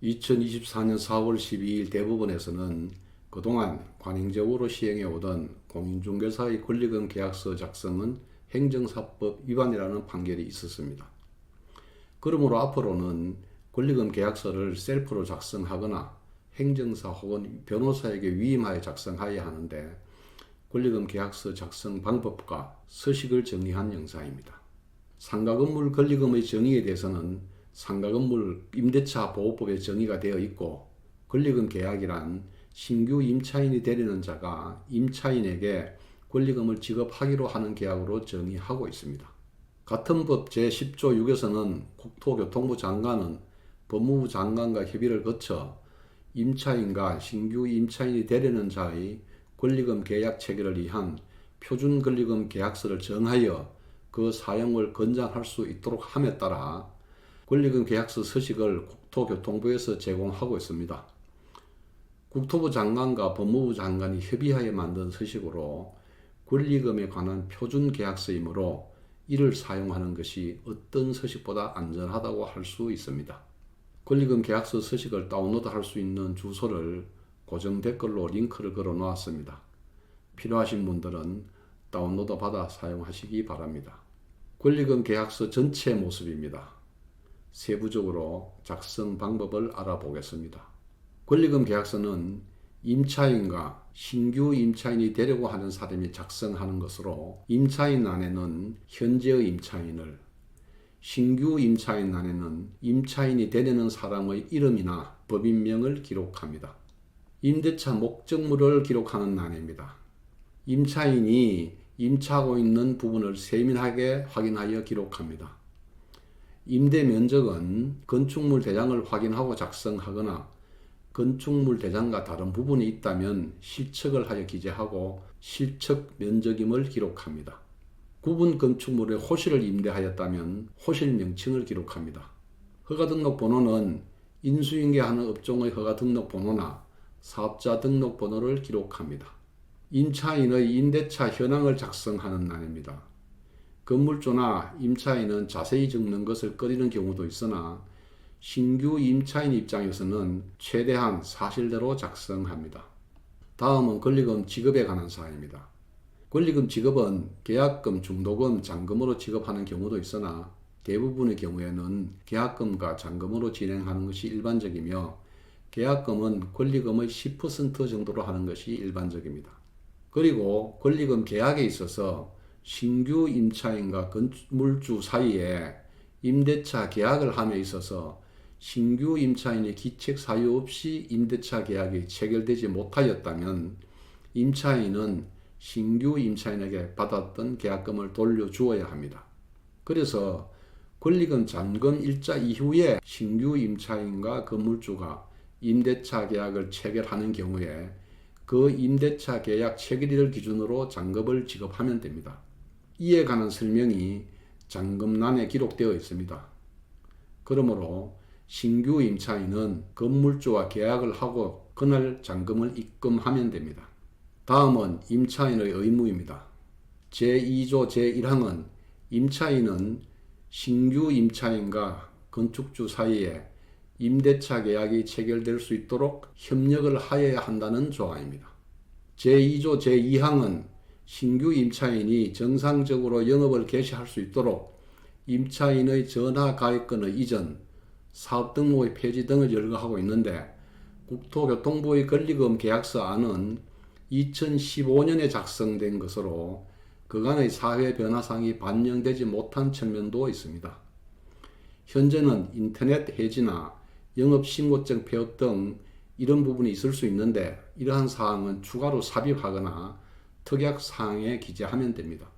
2024년 4월 12일 대법원에서는 그동안 관행적으로 시행해오던 공인중개사의 권리금 계약서 작성은 행정사법 위반이라는 판결이 있었습니다. 그러므로 앞으로는 권리금 계약서를 셀프로 작성하거나 행정사 혹은 변호사에게 위임하여 작성하여야 하는데, 권리금 계약서 작성 방법과 서식을 정리한 영상입니다. 상가건물 권리금의 정의에 대해서는 상가건물 임대차 보호법에 정의가 되어 있고, 권리금 계약이란 신규 임차인이 되려는 자가 임차인에게 권리금을 지급하기로 하는 계약으로 정의하고 있습니다. 같은 법 제10조 6에서는 국토교통부 장관은 법무부 장관과 협의를 거쳐 임차인과 신규 임차인이 되려는 자의 권리금 계약 체결을 위한 표준 권리금 계약서를 정하여 그 사용을 권장할 수 있도록 함에 따라 권리금 계약서 서식을 국토교통부에서 제공하고 있습니다. 국토부 장관과 법무부 장관이 협의하여 만든 서식으로 권리금에 관한 표준 계약서이므로 이를 사용하는 것이 어떤 서식보다 안전하다고 할 수 있습니다. 권리금 계약서 서식을 다운로드할 수 있는 주소를 고정 댓글로 링크를 걸어 놓았습니다. 필요하신 분들은 다운로드 받아 사용하시기 바랍니다. 권리금 계약서 전체 모습입니다. 세부적으로 작성 방법을 알아보겠습니다. 권리금 계약서는 임차인과 신규 임차인이 되려고 하는 사람이 작성하는 것으로, 임차인 안에는 현재의 임차인을, 신규 임차인 안에는 임차인이 되려는 사람의 이름이나 법인명을 기록합니다. 임대차 목적물을 기록하는 란입니다. 임차인이 임차하고 있는 부분을 세밀하게 확인하여 기록합니다. 임대 면적은 건축물 대장을 확인하고 작성하거나 건축물 대장과 다른 부분이 있다면 실측을 하여 기재하고 실측 면적임을 기록합니다. 구분 건축물의 호실을 임대하였다면 호실 명칭을 기록합니다. 허가등록번호는 인수인계하는 업종의 허가등록번호나 사업자 등록번호를 기록합니다. 임차인의 임대차 현황을 작성하는 란입니다. 건물주나 임차인은 자세히 적는 것을 꺼리는 경우도 있으나 신규 임차인 입장에서는 최대한 사실대로 작성합니다. 다음은 권리금 지급에 관한 사항입니다. 권리금 지급은 계약금, 중도금, 잔금으로 지급하는 경우도 있으나 대부분의 경우에는 계약금과 잔금으로 진행하는 것이 일반적이며, 계약금은 권리금의 10% 정도로 하는 것이 일반적입니다. 그리고 권리금 계약에 있어서 신규 임차인과 건물주 사이에 임대차 계약을 함에 있어서 신규 임차인이 기책 사유 없이 임대차 계약이 체결되지 못하였다면 임차인은 신규 임차인에게 받았던 계약금을 돌려주어야 합니다. 그래서 권리금 잔금 일자 이후에 신규 임차인과 건물주가 임대차 계약을 체결하는 경우에 그 임대차 계약 체결일을 기준으로 잔금을 지급하면 됩니다. 이에 관한 설명이 잔금란에 기록되어 있습니다. 그러므로 신규 임차인은 건물주와 계약을 하고 그날 잔금을 입금하면 됩니다. 다음은 임차인의 의무입니다. 제2조 제1항은 임차인은 신규 임차인과 건축주 사이에 임대차 계약이 체결될 수 있도록 협력을 하여야 한다는 조항입니다. 제2조 제2항은 신규 임차인이 정상적으로 영업을 개시할 수 있도록 임차인의 전화가입권의 이전, 사업등록의 폐지 등을 열거하고 있는데, 국토교통부의 권리금 계약서 안은 2015년에 작성된 것으로 그간의 사회 변화상이 반영되지 못한 측면도 있습니다. 현재는 인터넷 해지나 영업신고증 폐업 등 이런 부분이 있을 수 있는데, 이러한 사항은 추가로 삽입하거나 특약사항에 기재하면 됩니다.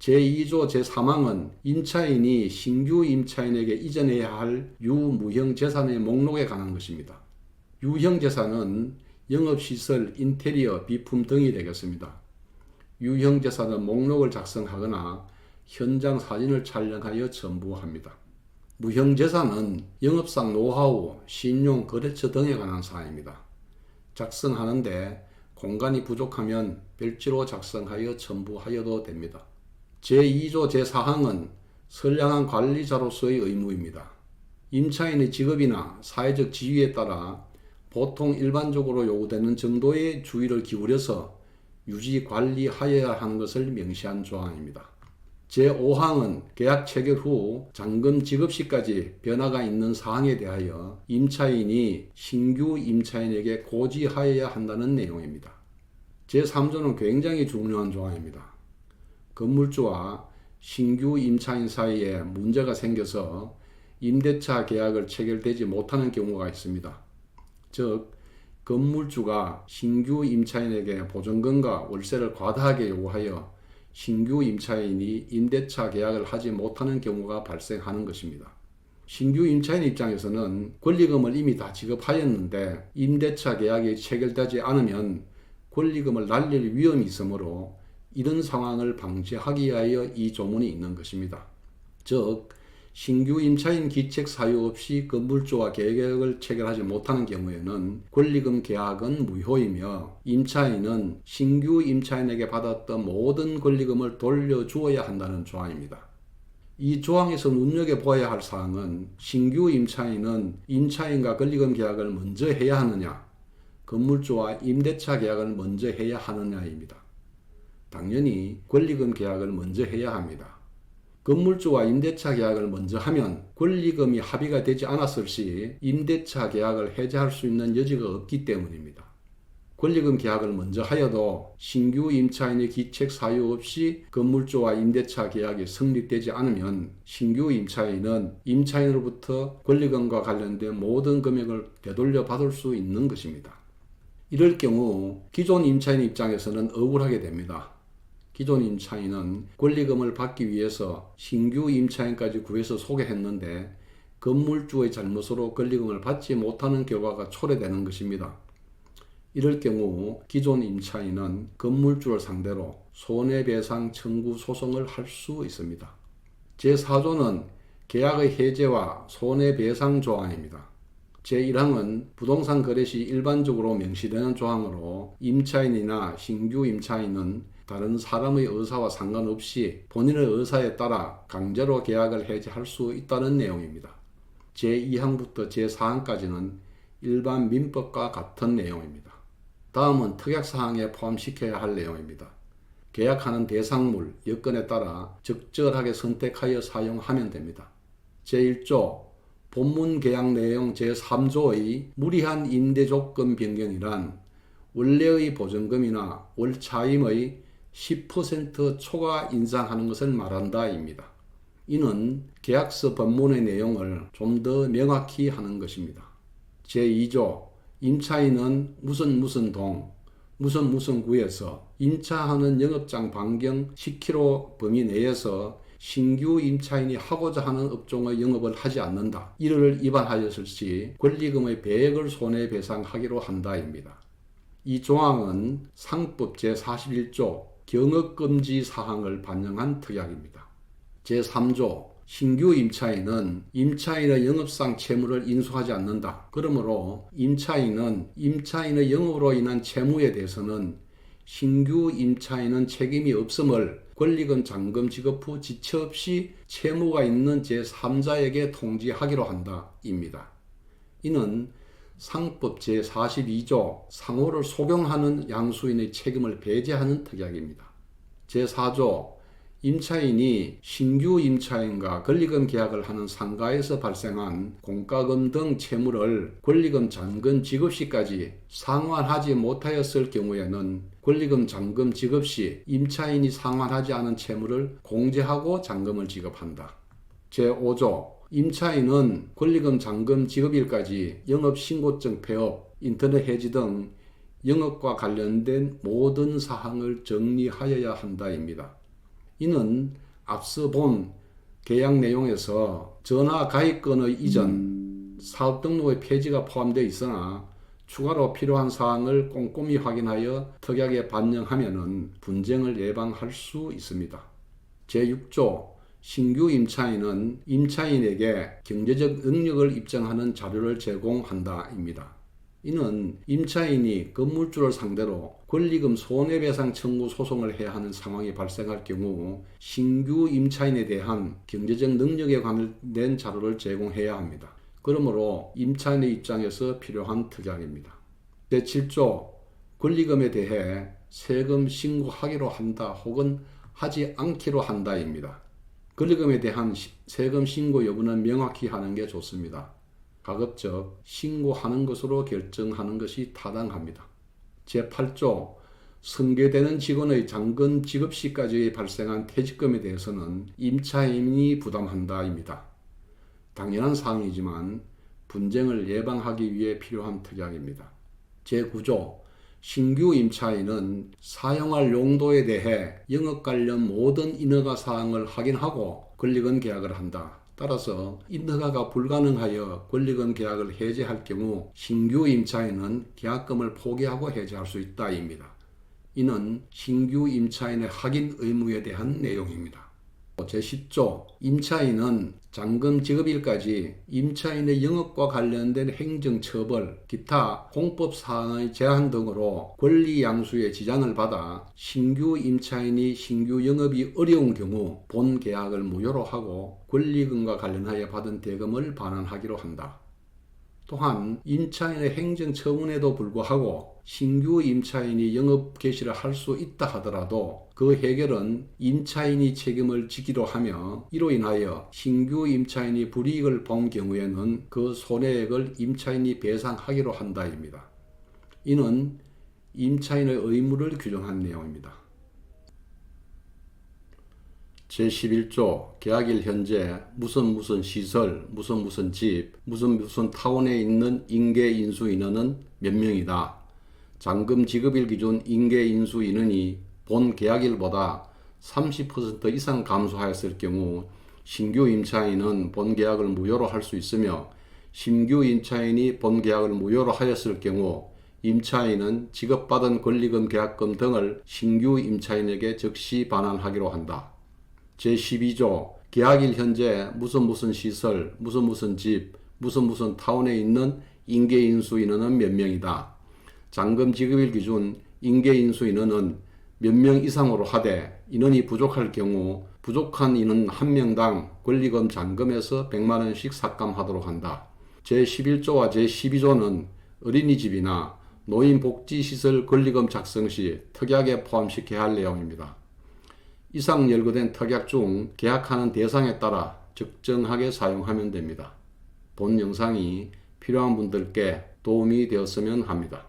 제2조 제3항은 임차인이 신규 임차인에게 이전해야 할 유무형재산의 목록에 관한 것입니다. 유형재산은 영업시설, 인테리어, 비품 등이 되겠습니다. 유형재산은 목록을 작성하거나 현장 사진을 촬영하여 첨부합니다. 무형재산은 영업상 노하우, 신용, 거래처 등에 관한 사항입니다. 작성하는데 공간이 부족하면 별지로 작성하여 첨부하여도 됩니다. 제2조 제4항은 선량한 관리자로서의 의무입니다. 임차인의 직업이나 사회적 지위에 따라 보통 일반적으로 요구되는 정도의 주의를 기울여서 유지 관리하여야 하는 것을 명시한 조항입니다. 제5항은 계약 체결 후 잔금 지급 시까지 변화가 있는 사항에 대하여 임차인이 신규 임차인에게 고지하여야 한다는 내용입니다. 제3조는 굉장히 중요한 조항입니다. 건물주와 신규 임차인 사이에 문제가 생겨서 임대차 계약을 체결되지 못하는 경우가 있습니다. 즉, 건물주가 신규 임차인에게 보증금과 월세를 과다하게 요구하여 신규 임차인이 임대차 계약을 하지 못하는 경우가 발생하는 것입니다. 신규 임차인 입장에서는 권리금을 이미 다 지급하였는데 임대차 계약이 체결되지 않으면 권리금을 날릴 위험이 있으므로 이런 상황을 방지하기 위하여 이 조문이 있는 것입니다. 즉, 신규 임차인 기책 사유 없이 건물주와 계약을 체결하지 못하는 경우에는 권리금 계약은 무효이며 임차인은 신규 임차인에게 받았던 모든 권리금을 돌려주어야 한다는 조항입니다. 이 조항에서 눈여겨보아야 할 사항은 신규 임차인은 임차인과 권리금 계약을 먼저 해야 하느냐, 건물주와 임대차 계약을 먼저 해야 하느냐입니다. 당연히 권리금 계약을 먼저 해야 합니다. 건물주와 임대차 계약을 먼저 하면 권리금이 합의가 되지 않았을 시 임대차 계약을 해제할 수 있는 여지가 없기 때문입니다. 권리금 계약을 먼저 하여도 신규 임차인의 기책 사유 없이 건물주와 임대차 계약이 성립되지 않으면 신규 임차인은 임차인으로부터 권리금과 관련된 모든 금액을 되돌려 받을 수 있는 것입니다. 이럴 경우 기존 임차인 입장에서는 억울하게 됩니다. 기존 임차인은 권리금을 받기 위해서 신규 임차인까지 구해서 소개했는데 건물주의 잘못으로 권리금을 받지 못하는 결과가 초래되는 것입니다. 이럴 경우 기존 임차인은 건물주를 상대로 손해배상 청구 소송을 할 수 있습니다. 제4조는 계약의 해제와 손해배상 조항입니다. 제1항은 부동산 거래 시 일반적으로 명시되는 조항으로 임차인이나 신규 임차인은 다른 사람의 의사와 상관없이 본인의 의사에 따라 강제로 계약을 해지할 수 있다는 내용입니다. 제2항부터 제4항까지는 일반 민법과 같은 내용입니다. 다음은 특약사항에 포함시켜야 할 내용입니다. 계약하는 대상물, 여건에 따라 적절하게 선택하여 사용하면 됩니다. 제1조 본문 계약 내용 제3조의 무리한 임대조건 변경이란 원래의 보증금이나 월차임의 10% 초과 인상하는 것을 말한다 입니다. 이는 계약서 본문의 내용을 좀 더 명확히 하는 것입니다. 제2조 임차인은 무슨 동, 무슨 구에서 임차하는 영업장 반경 10km 범위 내에서 신규 임차인이 하고자 하는 업종의 영업을 하지 않는다. 이를 위반하였을 시 권리금의 100을 손해배상하기로 한다입니다. 이 조항은 상법 제41조 경업금지 사항을 반영한 특약입니다. 제3조 신규 임차인은 임차인의 영업상 채무를 인수하지 않는다. 그러므로 임차인의 영업으로 인한 채무에 대해서는 신규 임차인은 책임이 없음을 권리금 잔금 지급 후 지체 없이 채무가 있는 제3자에게 통지하기로 한다 입니다. 이는 상법 제42조 상호를 속용하는 양수인의 책임을 배제하는 특약입니다. 제4조 임차인이 신규 임차인과 권리금 계약을 하는 상가에서 발생한 공과금 등 채무를 권리금 잔금 지급 시까지 상환하지 못하였을 경우에는 권리금 잔금 지급 시 임차인이 상환하지 않은 채무를 공제하고 잔금을 지급한다. 제5조 임차인은 권리금 잔금 지급일까지 영업신고증 폐업, 인터넷 해지 등 영업과 관련된 모든 사항을 정리하여야 한다입니다. 이는 앞서 본 계약 내용에서 전화 가입권의 이전, 사업 등록의 폐지가 포함되어 있으나 추가로 필요한 사항을 꼼꼼히 확인하여 특약에 반영하면 분쟁을 예방할 수 있습니다. 제6조 신규 임차인은 임차인에게 경제적 능력을 입증하는 자료를 제공한다입니다. 이는 임차인이 건물주를 상대로 권리금 손해배상 청구 소송을 해야 하는 상황이 발생할 경우 신규 임차인에 대한 경제적 능력에 관련된 자료를 제공해야 합니다. 그러므로 임차인의 입장에서 필요한 특약입니다. 제7조 권리금에 대해 세금 신고하기로 한다 혹은 하지 않기로 한다입니다. 권리금에 대한 세금 신고 여부는 명확히 하는 게 좋습니다. 가급적 신고하는 것으로 결정하는 것이 타당합니다. 제8조 승계되는 직원의 잔금 지급 시까지 발생한 퇴직금에 대해서는 임차인이 부담한다입니다. 당연한 사항이지만 분쟁을 예방하기 위해 필요한 특약입니다. 제9조 신규 임차인은 사용할 용도에 대해 영업 관련 모든 인허가 사항을 확인하고 권리금 계약을 한다. 따라서 인허가가 불가능하여 권리금 계약을 해지할 경우 신규 임차인은 계약금을 포기하고 해지할 수 있다입니다. 이는 신규 임차인의 확인 의무에 대한 내용입니다. 제10조 임차인은 잔금 지급일까지 임차인의 영업과 관련된 행정처벌, 기타 공법사항의 제한 등으로 권리 양수의 지장을 받아 신규 임차인이 신규 영업이 어려운 경우 본 계약을 무효로 하고 권리금과 관련하여 받은 대금을 반환하기로 한다. 또한 임차인의 행정처분에도 불구하고 신규 임차인이 영업 개시를 할 수 있다 하더라도 그 해결은 임차인이 책임을 지기로 하며 이로 인하여 신규 임차인이 불이익을 본 경우에는 그 손해액을 임차인이 배상하기로 한다입니다. 이는 임차인의 의무를 규정한 내용입니다. 제11조 계약일 현재 무슨 시설, 무슨 집, 무슨 타운에 있는 인계 인수 인원은 몇 명이다. 잔금 지급일 기준 인계 인수 인원이 본 계약일보다 30% 이상 감소하였을 경우 신규 임차인은 본 계약을 무효로 할 수 있으며 신규 임차인이 본 계약을 무효로 하였을 경우 임차인은 지급받은 권리금 계약금 등을 신규 임차인에게 즉시 반환하기로 한다. 제12조 계약일 현재 무슨 시설, 무슨 집, 무슨 타운에 있는 인계인수 인원은 몇 명이다. 잔금 지급일 기준 인계인수 인원은 몇 명 이상으로 하되 인원이 부족할 경우 부족한 인원 1명당 권리금 잔금에서 100만원씩 삭감하도록 한다. 제11조와 제12조는 어린이집이나 노인복지시설 권리금 작성 시 특약에 포함시켜야 할 내용입니다. 이상 열거된 특약 중 계약하는 대상에 따라 적정하게 사용하면 됩니다. 본 영상이 필요한 분들께 도움이 되었으면 합니다.